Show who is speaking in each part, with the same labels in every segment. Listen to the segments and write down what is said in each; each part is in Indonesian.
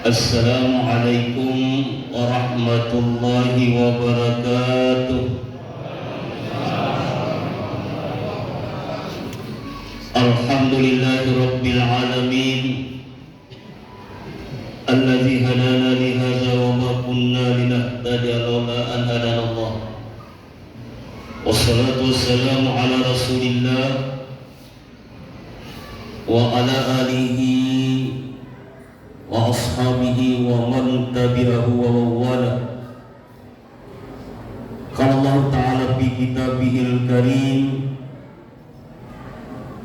Speaker 1: Assalamualaikum warahmatullahi wabarakatuh. Alhamdulillahi rabbil alamin, alladzi hadana li hadza wa ma kunna linahtadiya laula an hadana Allah. Wassalatu wassalamu ala Rasulillah wa ala alihi wa ashabihi wa man tabi'ahu wa wala. Qala Allah ta'ala fi kitabihil karim,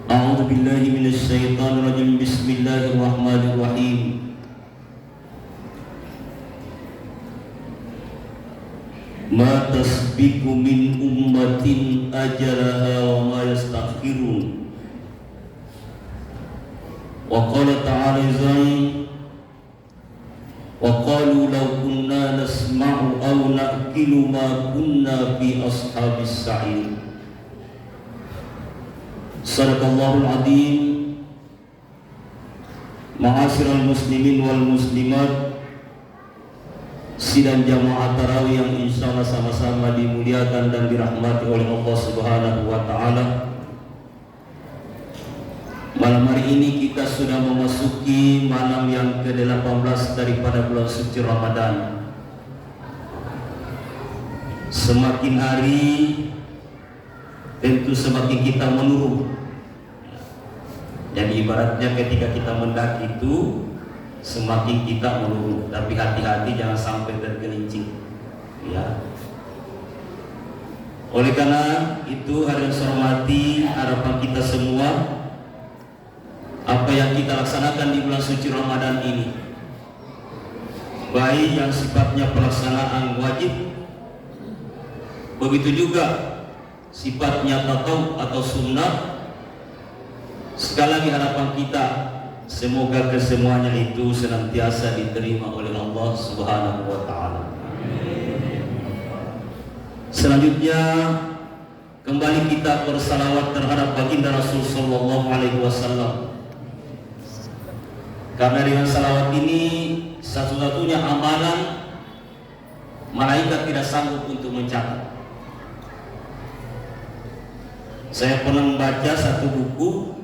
Speaker 1: a'udzu billahi minasy syaithanir rajim, bismillahirrahmanirrahim. Ma tasbiqu min ummatin ajalaha wa ma yastakhirun. Wa qala ta'ala zan wa qalu law kunna nasma'u aw na'qilu ma kunna fi ashabis sa'ir. Sadaqallahul azim. Ma'asyiral muslimin wal muslimat, sidang jamaah tarawih yang insyaallah sama-sama dimuliakan dan dirahmati oleh Allah Subhanahu wa taala. Malam hari ini kita sudah memasuki malam yang ke-18 daripada bulan suci Ramadan. Semakin hari tentu semakin kita menurun. Jadi ibaratnya ketika kita mendaki itu semakin kita menurun, tapi hati-hati jangan sampai tergelincir. Ya. Oleh karena itu hari yang saya hormati, harapan kita semua, apa yang kita laksanakan di bulan suci Ramadan ini, baik yang sifatnya pelaksanaan wajib, begitu juga sifatnya tatawuf atau sunnah. Sekali lagi harapan kita, semoga kesemuanya itu senantiasa diterima oleh Allah Subhanahu wa taala. Selanjutnya kembali kita bersalawat terhadap baginda Rasul sallallahu alaihi wasallam. Karena dengan salawat ini satu-satunya amalan malaikat tidak sanggup untuk mencatat. Saya pernah membaca satu buku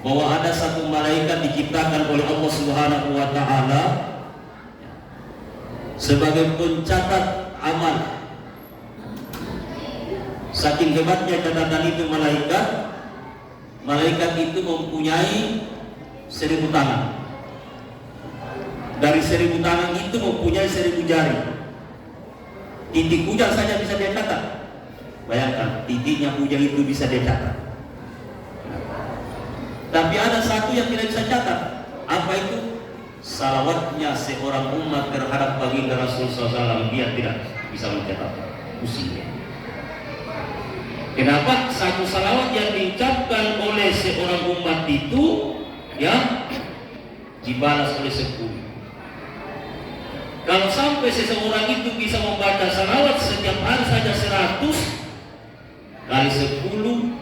Speaker 1: bahwa ada satu malaikat diciptakan oleh Allah Subhanahu wa taala sebagai pencatat amal. Saking hebatnya catatan itu malaikat itu mempunyai 1000 tangan. Dari 1000 tangan itu mempunyai 1000 jari. Titik kujang saja bisa dia catat. Bayangkan, titiknya kujang itu bisa dia catat. Tapi ada satu yang tidak bisa catat. Apa itu? Salawatnya seorang umat terhadap baginda Rasul SAW, dia tidak bisa mencatat. Pusing. Kenapa? Satu salawat yang diucapkan oleh seorang umat itu, ya, dibalas oleh 10. Kalau sampai seseorang itu bisa membaca salawat setiap hari saja 100 kali 10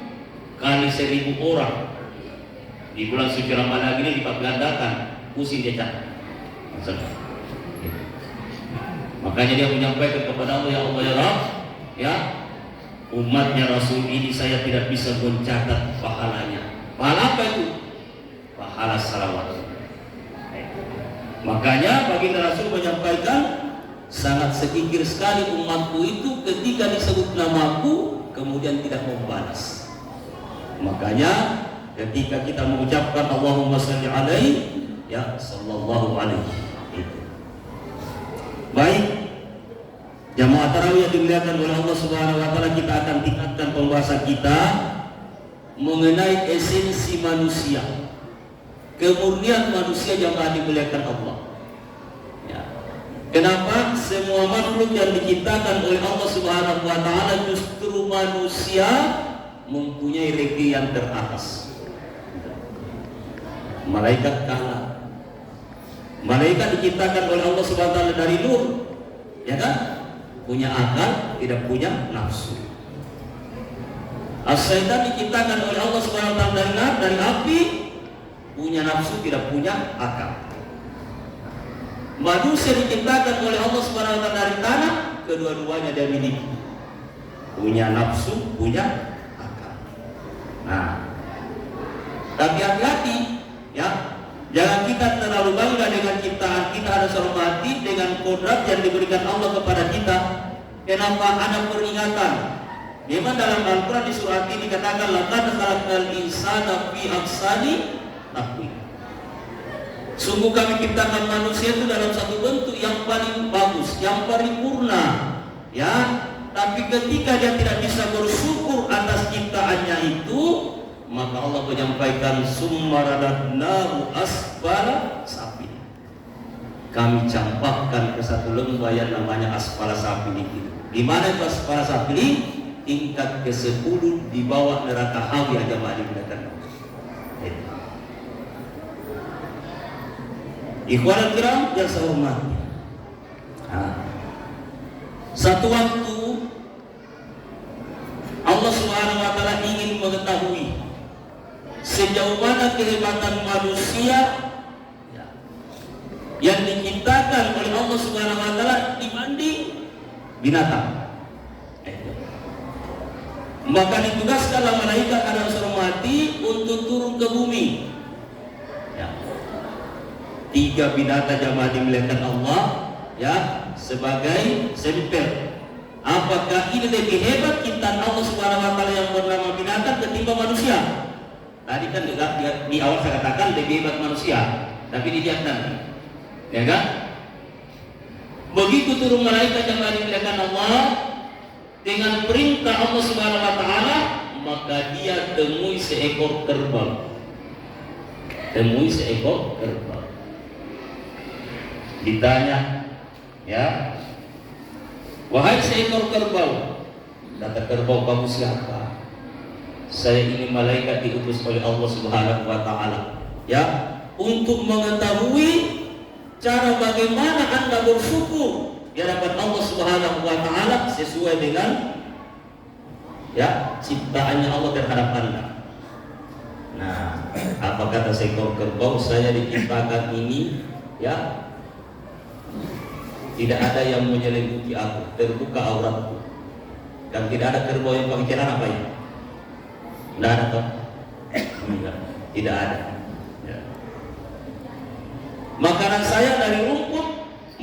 Speaker 1: kali 1000 orang di bulan suci Ramadan ini lipat gandakan, pusing dia catat. Makanya dia menyampaikan kepada Allah, ya Allah ya Rabb, ya, umatnya Rasul ini saya tidak bisa mencatat pahalanya. Pahala apa itu? Pahala salawat. Makanya baginda Rasul menyampaikan, sangat sedikit sekali umatku itu ketika disebut namaku kemudian tidak membalas. Makanya ketika kita mengucapkan Allahumma shalli alaihi, ya, sallallahu alaihi. Baik, jamaah tarawih yang dimuliakan oleh Allah Subhanahu wa taala, kita akan tingkatkan pembahasan kita mengenai esensi manusia, kemurnian manusia yang dimuliakan Allah. Ya. Kenapa semua makhluk yang diciptakan oleh Allah Subhanahu wa taala justru manusia mempunyai regi yang teratas. Malaikat kalah. Malaikat diciptakan oleh Allah Subhanahu wa taala dari nur, ya kan? Punya akal, tidak punya nafsu. As-syaitan diciptakan oleh Allah Subhanahu wa taala dari api, punya nafsu, tidak punya akal. Manusia diciptakan oleh Allah Subhanahu wa taala dari tanah, kedua-duanya dia miliki. Punya nafsu, punya akal. Nah, tapi hati-hati ya. Jangan kita terlalu bangga dengan ciptaan kita, harus hormati dengan kodrat yang diberikan Allah kepada kita. Kenapa? Ada peringatan. Memang dalam Al-Quran di surah ini dikatakan laqad khalaqnal insana fi ahsani taqwim. Sungguh kami ciptakan manusia itu dalam satu bentuk yang paling bagus, yang paripurna, ya. Tapi ketika dia tidak bisa bersyukur atas ciptaannya itu, maka Allah menyampaikan summa radadnahu asfala safilin. Kami campakkan ke satu lembah yang namanya asfala safilin itu. Di mana itu asfala safilin? Tingkat ke-10 di bawah neraka hawi jamaah dimuliakan. Ikhwanul kiram yang saya hormati. Satu waktu Allah Subhanahu wa taala ingin mengetahui sejauh mana kehebatan manusia yang diciptakan oleh Allah Subhanahu wa taala dibanding binatang. Maka ditugaskanlah malaikat ada hormati untuk turun ke bumi. Ya. 3 binatang jamaah dimuliakan Allah ya sebagai sampel. Apakah ini lebih hebat ciptaan Allah Subhanahu wa taala yang bernama binatang ketimbang manusia? Tadi kan di awal saya katakan lebih hebat manusia, tapi dilihat nanti. Ya kan? Begitu turun malaikat yang dimuliakan Allah dengan perintah Allah Subhanahu wa taala, maka dia temui seekor kerbau. Temui seekor kerbau. Ditanya, ya, wahai seekor kerbau, kata kerbau, kamu siapa? Saya ini malaikat diutus oleh Allah Subhanahu wa taala, ya, untuk mengetahui cara bagaimana Anda bersyukur di hadapan Allah Subhanahu wa taala sesuai dengan ya ciptaannya Allah terhadap Anda. Nah, apa kata seekor kerbau? Saya diciptakan ini ya tidak ada yang menyelimuti aku, terbuka auratku, dan tidak ada kerbau yang pakai celana apa ya? Tidak ada toh? Tidak ada. Ya. Makanan saya dari rumput,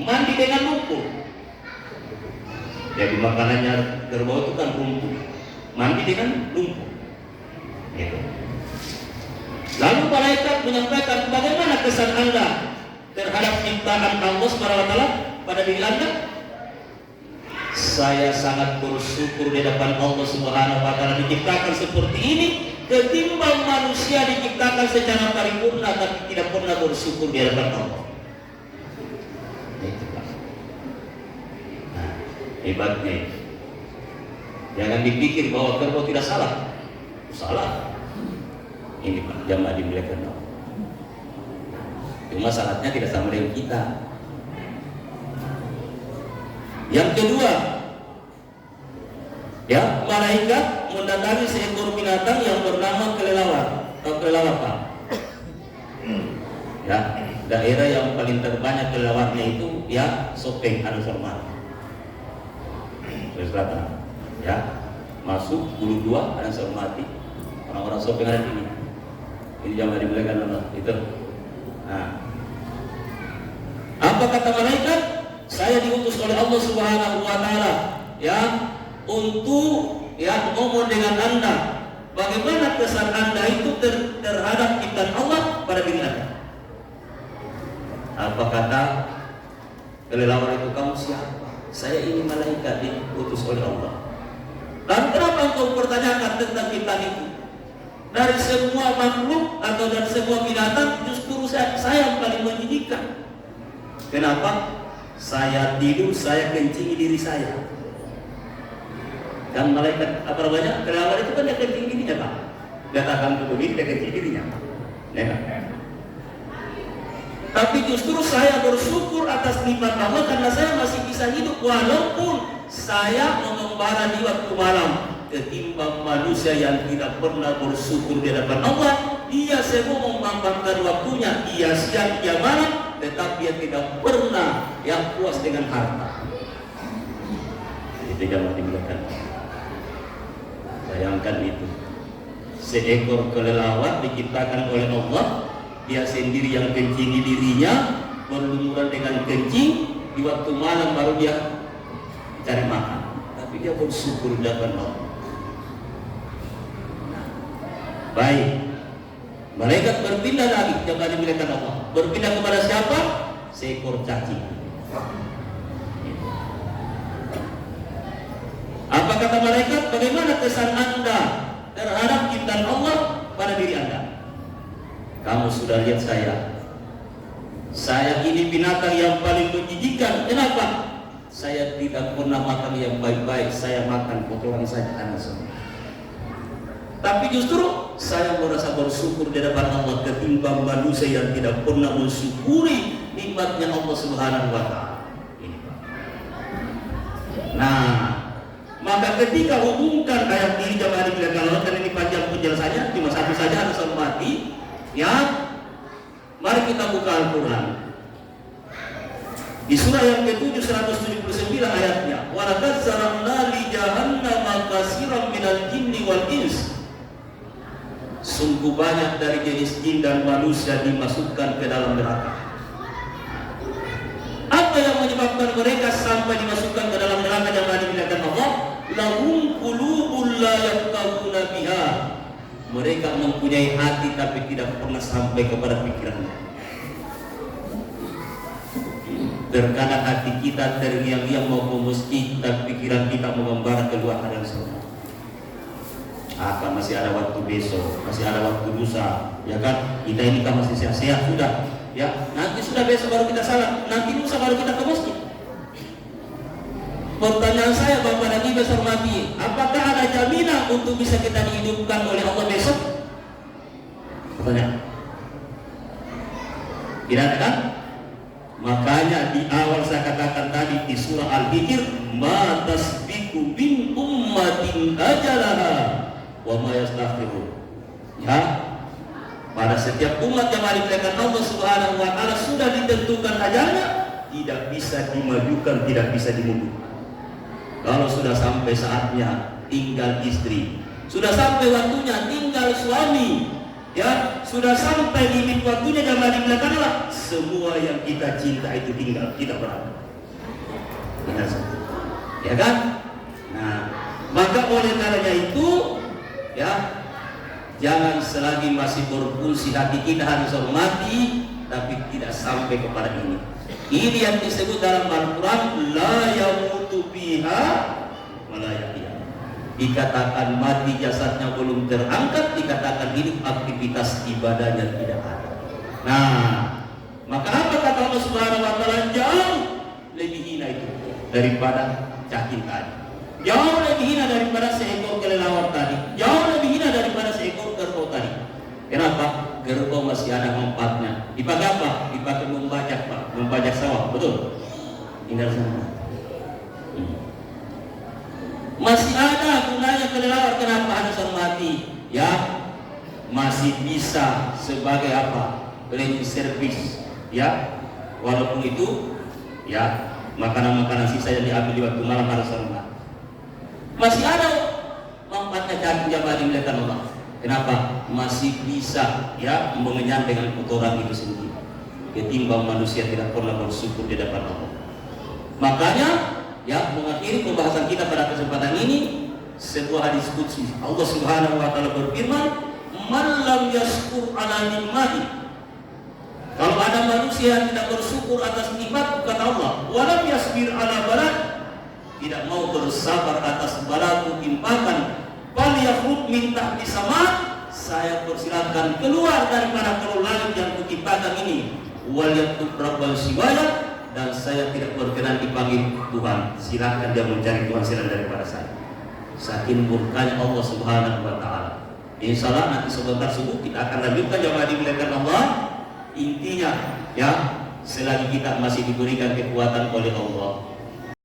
Speaker 1: mandi dengan rumput. Jadi makanannya kerbau itu kan rumput, mandi dengan rumput. Gitu. Lalu malaikat menyampaikan bagaimana kesan Anda terhadap ciptaan Allah Subhanahu wa taala pada diri Anda? Saya sangat bersyukur di hadapan Allah Subhanahu wa taala diciptakan seperti ini ketimbang manusia diciptakan secara paripurna tapi tidak pernah bersyukur di hadapan Allah. Nah, hebatnya. Jangan dipikir bahwa kerbau tidak salah. Salah. Ini Pak, jamaah dimuliakan Allah. Cuma syaratnya tidak sama dengan kita. Yang kedua, ya, malaikat mendatangi seekor binatang yang bernama kelelawar. Tahu kelelawar Pak? Ya, daerah yang paling terbanyak kelelawarnya itu ya Sopeng, Anusorman, Sulawesi Selatan. Ya, masuk Bulu 2, Anusormati. Orang-orang Sopeng ada di sini. Ini jamaah dimuliakan Allah. Itu. Nah, apa kata malaikat? Saya diutus oleh Allah Subhanahu wa taala ya untuk ya ngomong dengan Anda. Bagaimana kesan Anda itu terhadap ciptaan Allah pada diri Anda? Apa kata kelelawar itu? Kamu siapa? Saya ini malaikat diutus oleh Allah. Dan kenapa engkau pertanyakan tentang ciptaan itu? Dari semua makhluk atau dari semua binatang justru saya yang paling menyedihkan. Kenapa? Saya tidur, saya kencingi diri saya. Dan malaikat apa namanya? Kelelawar itu kan dia kencing dirinya Pak. Datang ke bumi dia kencing dirinya. Ya. Tapi justru saya bersyukur atas nikmat Allah karena saya masih bisa hidup walaupun saya mengembara di waktu malam ketimbang manusia yang tidak pernah bersyukur di hadapan Allah dia semua memanfaatkan waktunya, dia siang, dia malam, tetapi dia tidak pernah yang puas dengan harta. Itu jangan dibiarkan. Bayangkan itu. Seekor kelelawar diciptakan oleh Allah, dia sendiri yang kencing di dirinya, berlumuran dengan kencing, di waktu malam baru dia cari makan. Tapi dia bersyukur dapat Allah. Baik, malaikat berpindah lagi kepada malaikat Allah. Berpindah kepada siapa? Seekor cacing. Apa kata malaikat? Bagaimana kesan Anda terhadap ciptaan Allah pada diri Anda? Kamu sudah lihat saya. Saya ini binatang yang paling menjijikan. Kenapa? Saya tidak pernah makan yang baik-baik. Saya makan kotoran saja anak semua. Tapi justru saya merasa bersyukur di depan Allah ketimbang manusia yang tidak pernah mensyukuri nikmatnya Allah Subhanahu wa Ta'ala. Nah, maka ketika hubungkan ayat ini jamaah dibilang Allah, dan ini panjang penjelasannya, cuma satu saja harus hormati. Ya, mari kita buka Al-Quran di surah yang ke-7 179 ayatnya. Wa laqad zara'na li jahannama katsiran minal jinni wal ins. Sungguh banyak dari jenis jin dan manusia dimasukkan ke dalam neraka. Apa yang menyebabkan mereka sampai dimasukkan ke dalam neraka yang dibilangkan Allah? Lahum qulubun la yafqahuna biha. Mereka mempunyai hati tapi tidak pernah sampai kepada pikirannya. Terkadang hati kita terngiang-ngiang mau ke masjid dan pikiran kita mengembara keluar dari surga. Akan masih ada waktu besok, masih ada waktu lusa, ya kan? Kita ini kan masih sehat-sehat sudah, ya. Nanti sudah besok baru kita salat, nanti lusa baru kita ke masjid. Pertanyaan saya Bapak dan Ibu hormati, apakah ada jaminan untuk bisa kita dihidupkan oleh Allah besok? Pertanyaan. Tidak ada kan? Makanya di awal saya katakan tadi di surah Al-Hijr, ma tasbiqu bin ummatin ajalaha wa ma yastaghfirun. Ya, pada setiap umat yang dimuliakan Allah Subhanahu wa Ta'ala sudah ditentukan ajalnya, tidak bisa dimajukan, tidak bisa dimundurkan. Kalau sudah sampai saatnya tinggal istri, sudah sampai waktunya tinggal suami, ya, sudah sampai limit waktunya jamaah dimuliakan Allah, semua yang kita cinta itu tinggal kita berada. Ya kan? Nah, maka oleh karenanya itu, ya, jangan selagi masih berfungsi hati kita harus hormati, tapi tidak sampai kepada ini. Ini yang disebut dalam Al-Quran, la yamutu biha wa la yahya. Dikatakan mati jasadnya belum terangkat, dikatakan hidup aktivitas ibadahnya tidak ada. Nah, maka apa kata Allah Subhanahu wa Ta'ala? Jauh lebih hina itu daripada cacing tadi. Jauh lebih hina daripada seekor kelelawar tadi. Jauh lebih hina daripada seekor kerbau tadi. Kenapa? Kerbau masih ada manfaatnya. Dipakai apa? Dipakai membajak, Pak. Membajak sawah, betul? Tinggal sana. Masih ada gunanya kelelawar. Kenapa harus hormati? Ya, masih bisa sebagai apa? Cleaning service. Ya, walaupun itu, ya, makanan-makanan sisa yang diambil di waktu malam harus hormati. Masih ada manfaatnya cacing jamaah dimuliakan Allah. Kenapa? Masih bisa, ya, mengenyang dengan kotoran itu sendiri. Ketimbang manusia tidak pernah bersyukur di depan Allah. Makanya, ya, mengakhiri pembahasan kita pada kesempatan ini, sebuah hadis qudsi. Allah Subhanahu wa Ta'ala berfirman, "Man lam yashkur ala nikmati." Kalau ada manusia yang tidak bersyukur atas nikmat, kata Allah, "Wa lam yasbir ala balad." Tidak mau bersabar atas balaku timpakan, bal yakhrud min tahti sama, saya persilakan keluar daripada kolong langit yang kutimpakan ini, wal yaktub rabbal siwaya, dan saya tidak berkenan dipanggil Tuhan. Silakan dia mencari Tuhan selain daripada saya. Saking murkanya Allah Subhanahu wa Ta'ala. Insyaallah nanti sebentar subuh kita akan lanjutkan jamaah dimuliakan Allah. Intinya, ya, selagi kita masih diberikan kekuatan oleh Allah,